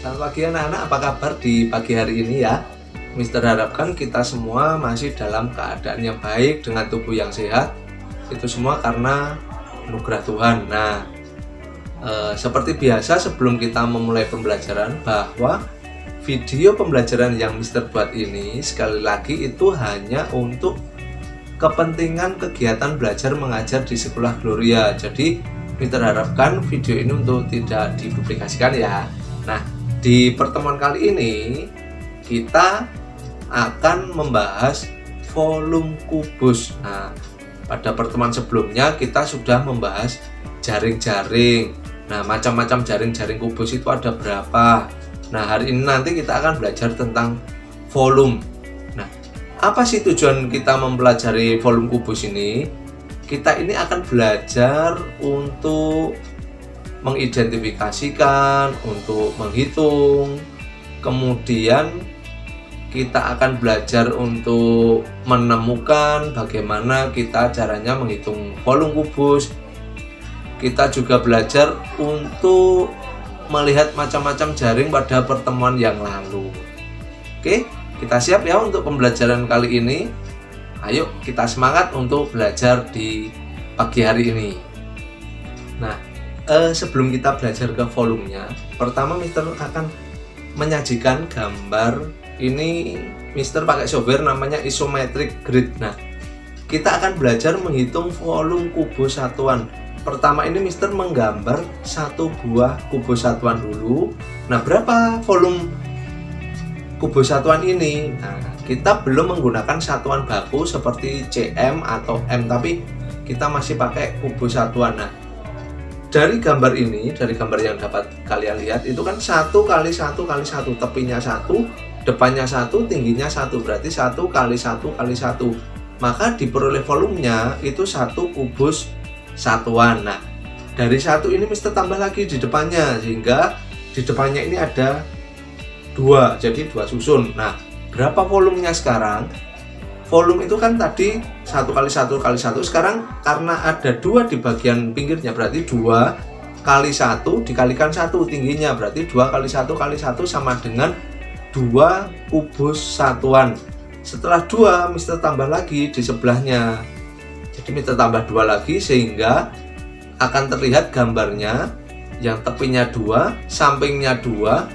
Selamat pagi anak-anak, apa kabar di pagi hari ini ya? Mister harapkan kita semua masih dalam keadaan yang baik dengan tubuh yang sehat. Itu semua karena anugerah Tuhan. Nah, seperti biasa sebelum kita memulai pembelajaran, bahwa video pembelajaran yang Mister buat ini sekali lagi itu hanya untuk kepentingan kegiatan belajar mengajar di Sekolah Gloria. Jadi Mister harapkan video ini untuk tidak dipublikasikan ya. Nah, di pertemuan kali ini kita akan membahas volume kubus. Nah, pada pertemuan sebelumnya kita sudah membahas jaring-jaring. Nah, macam-macam jaring-jaring kubus itu ada berapa. Nah, hari ini nanti kita akan belajar tentang volume. Nah, apa sih tujuan kita mempelajari volume kubus ini? Kita ini akan belajar untuk mengidentifikasikan, untuk menghitung, kemudian kita akan belajar untuk menemukan bagaimana kita caranya menghitung volume kubus. Kita juga belajar untuk melihat macam-macam jaring pada pertemuan yang lalu. Oke, kita siap ya untuk pembelajaran kali ini. Ayo kita semangat untuk belajar di pagi hari ini. Nah, sebelum kita belajar ke volumenya, pertama Mister akan menyajikan gambar. Ini Mister pakai software namanya isometric grid. Nah, kita akan belajar menghitung volume kubus satuan. Pertama ini Mister menggambar satu buah kubus satuan dulu. Nah, berapa volume kubus satuan ini? Nah, kita belum menggunakan satuan baku seperti cm atau m, tapi kita masih pakai kubus satuan. Nah, dari gambar ini, dari gambar yang dapat kalian lihat, itu kan 1 kali 1 kali 1, tepinya 1, depannya 1, tingginya 1, berarti 1 kali 1 kali 1. Maka diperoleh volumenya itu 1 kubus satuan. Nah, dari 1 ini Mister tambah lagi di depannya, sehingga di depannya ini ada 2, jadi 2 susun. Nah, berapa volumenya sekarang? Volume itu kan tadi 1 kali 1 kali 1, sekarang karena ada 2 di bagian pinggirnya, berarti 2 kali 1 dikalikan 1 tingginya, berarti 2 kali 1 kali 1 sama dengan 2 kubus satuan. Setelah 2 Mister tambah lagi di sebelahnya, jadi Mister tambah 2 lagi sehingga akan terlihat gambarnya yang tepinya 2, sampingnya 2,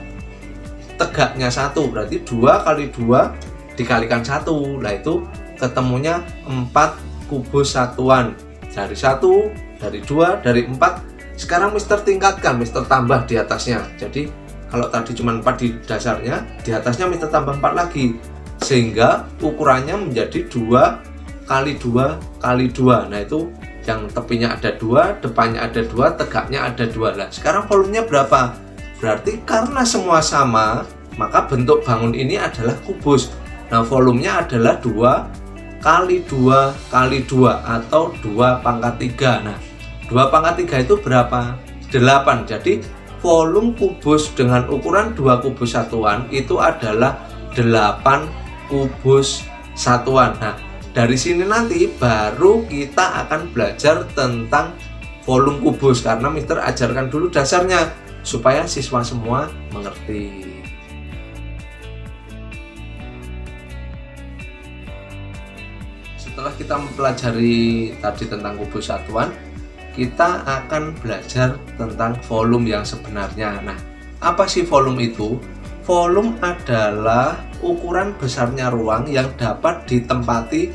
tegaknya 1, berarti 2 kali 2 dikalikan 1, nah itu ketemunya 4 kubus satuan. Dari 1, dari 2, dari 4. Sekarang Mister tingkatkan, Mister tambah di atasnya. Jadi kalau tadi cuma 4 di dasarnya, di atasnya Mister tambah 4 lagi, sehingga ukurannya menjadi 2 kali 2 kali 2. Nah itu yang tepinya ada 2, depannya ada 2, tegaknya ada 2. Nah sekarang volumenya berapa? Berarti karena semua sama, maka bentuk bangun ini adalah kubus. Nah, volumenya adalah 2 kali 2 kali 2 atau 2 pangkat 3. Nah, 2 pangkat 3 itu berapa? 8. Jadi, volume kubus dengan ukuran 2 kubus satuan itu adalah 8 kubus satuan. Nah, dari sini nanti baru kita akan belajar tentang volume kubus, karena Mister ajarkan dulu dasarnya supaya siswa semua mengerti. Setelah kita mempelajari tadi tentang kubus satuan, kita akan belajar tentang volume yang sebenarnya. Nah, apa sih volume itu? Volume adalah ukuran besarnya ruang yang dapat ditempati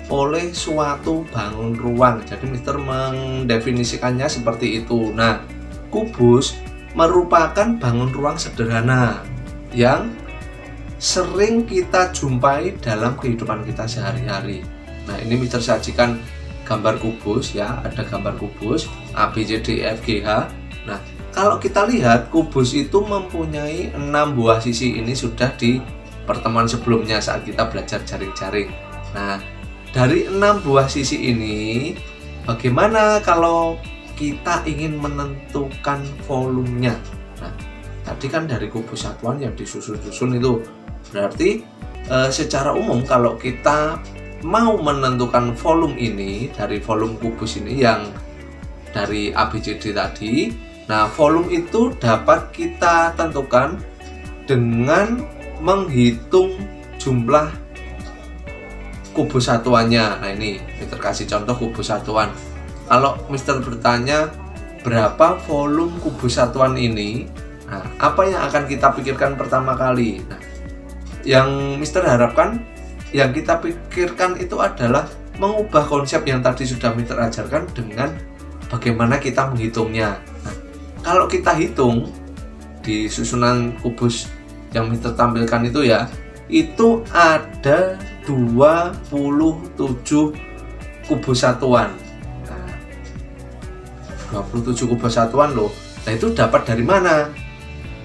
oleh suatu bangun ruang. Jadi Mister mendefinisikannya seperti itu. Nah, kubus merupakan bangun ruang sederhana yang sering kita jumpai dalam kehidupan kita sehari-hari. Nah, ini Mister sajikan gambar kubus ya, ada gambar kubus A, B, C, D, E, F, G, H. Nah, kalau kita lihat kubus itu mempunyai 6 buah sisi. Ini sudah di pertemuan sebelumnya saat kita belajar jaring-jaring. Nah, dari 6 buah sisi ini, bagaimana kalau kita ingin menentukan volumenya? Nah, tadi kan dari kubus satuan yang disusun-susun itu, berarti secara umum kalau kita mau menentukan volume ini dari volume kubus ini yang dari ABCD tadi, nah volume itu dapat kita tentukan dengan menghitung jumlah kubus satuannya. Nah, ini Mister kasih contoh kubus satuan. Kalau Mister bertanya berapa volume kubus satuan ini, nah, apa yang akan kita pikirkan pertama kali? Nah, yang Mister harapkan, yang kita pikirkan itu adalah mengubah konsep yang tadi sudah Mister ajarkan dengan bagaimana kita menghitungnya. Nah, kalau kita hitung di susunan kubus yang Mister tampilkan itu ya, itu ada 27 kubus satuan. Nah, 27 kubus satuan loh. Nah, itu dapat dari mana?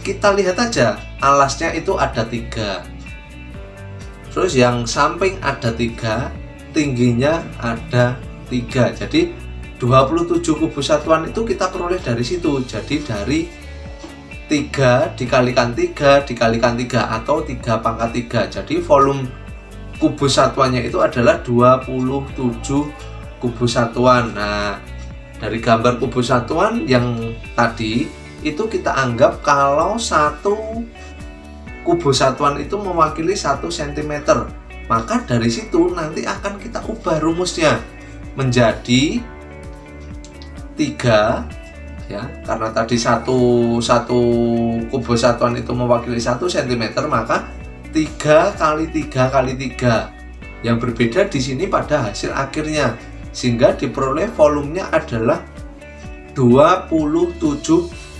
Kita lihat aja, alasnya itu ada 3. Terus yang samping ada 3, tingginya ada 3. Jadi 27 kubus satuan itu kita peroleh dari situ. Jadi dari 3 dikalikan 3 dikalikan 3 atau 3 pangkat 3. Jadi volume kubus satuannya itu adalah 27 kubus satuan. Nah, dari gambar kubus satuan yang tadi itu kita anggap kalau satu kubus satuan itu mewakili 1 cm. Maka dari situ nanti akan kita ubah rumusnya menjadi 3 ya, karena tadi satu kubus satuan itu mewakili 1 cm, maka 3 kali 3 kali 3. Yang berbeda di sini pada hasil akhirnya, sehingga diperoleh volumenya adalah 27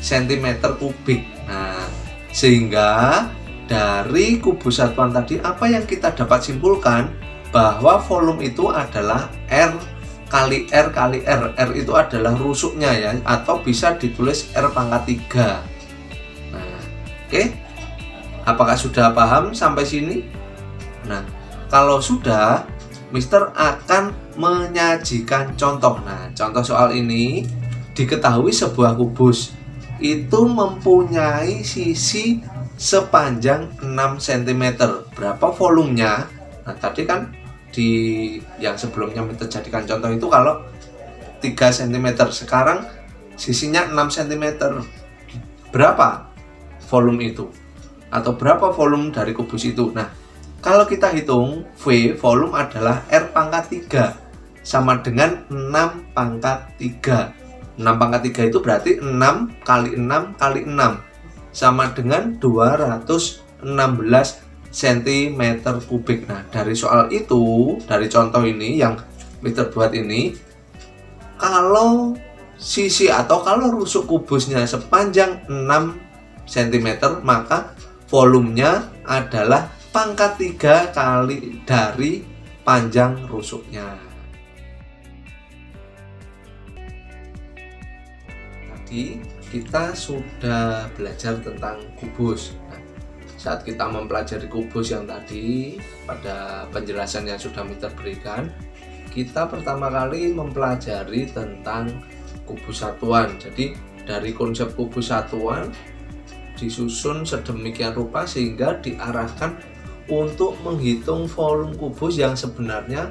cm kubik. Nah, sehingga dari kubus satuan tadi apa yang kita dapat simpulkan, bahwa volume itu adalah R kali R kali R. R itu adalah rusuknya ya, atau bisa ditulis R pangkat 3. Nah, oke. Apakah sudah paham sampai sini? Nah, kalau sudah, Mister akan menyajikan contoh. Nah, contoh soal ini diketahui sebuah kubus itu mempunyai sisi sepanjang 6 cm. Berapa volumenya? Nah, tadi kan di yang sebelumnya Mister jadikan contoh itu kalau 3 cm, sekarang sisinya 6 cm. Berapa volume itu? Atau berapa volume dari kubus itu? Nah, kalau kita hitung V, volume adalah R pangkat 3 sama dengan 6 pangkat 3. 6 pangkat 3 itu berarti 6 kali 6 kali 6 sama dengan 216 cm kubik. Nah, dari soal itu, dari contoh ini yang Mister buat ini, kalau sisi atau kalau rusuk kubusnya sepanjang 6 cm, maka volumenya adalah pangkat 3 kali dari panjang rusuknya. Tadi kita sudah belajar tentang kubus. Nah, saat kita mempelajari kubus yang tadi, pada penjelasan yang sudah Mister berikan, kita pertama kali mempelajari tentang kubus satuan. Jadi dari konsep kubus satuan disusun sedemikian rupa sehingga diarahkan untuk menghitung volume kubus yang sebenarnya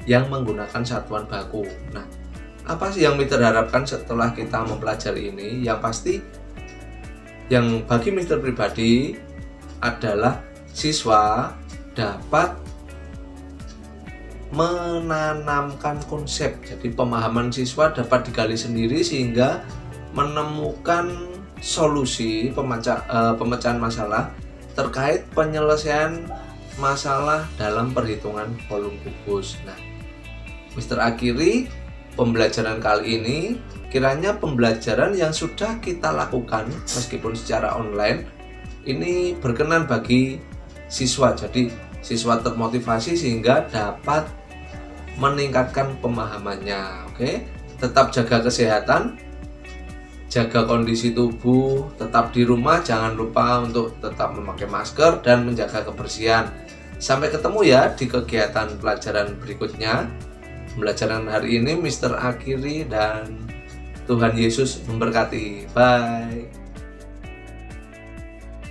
yang menggunakan satuan baku. Nah, apa sih yang Mister harapkan setelah kita mempelajari ini? Yang pasti, yang bagi Mister pribadi adalah siswa dapat menanamkan konsep. Jadi pemahaman siswa dapat digali sendiri sehingga menemukan solusi pemecahan masalah terkait penyelesaian masalah dalam perhitungan volume kubus. Nah, Mister akhiri pembelajaran kali ini. Kiranya pembelajaran yang sudah kita lakukan meskipun secara online ini berkenan bagi siswa. Jadi siswa termotivasi sehingga dapat meningkatkan pemahamannya. Oke, tetap jaga kesehatan, jaga kondisi tubuh, tetap di rumah, jangan lupa untuk tetap memakai masker dan menjaga kebersihan. Sampai ketemu ya di kegiatan pelajaran berikutnya. Pembelajaran hari ini Mister akhiri dan Tuhan Yesus memberkati. Bye.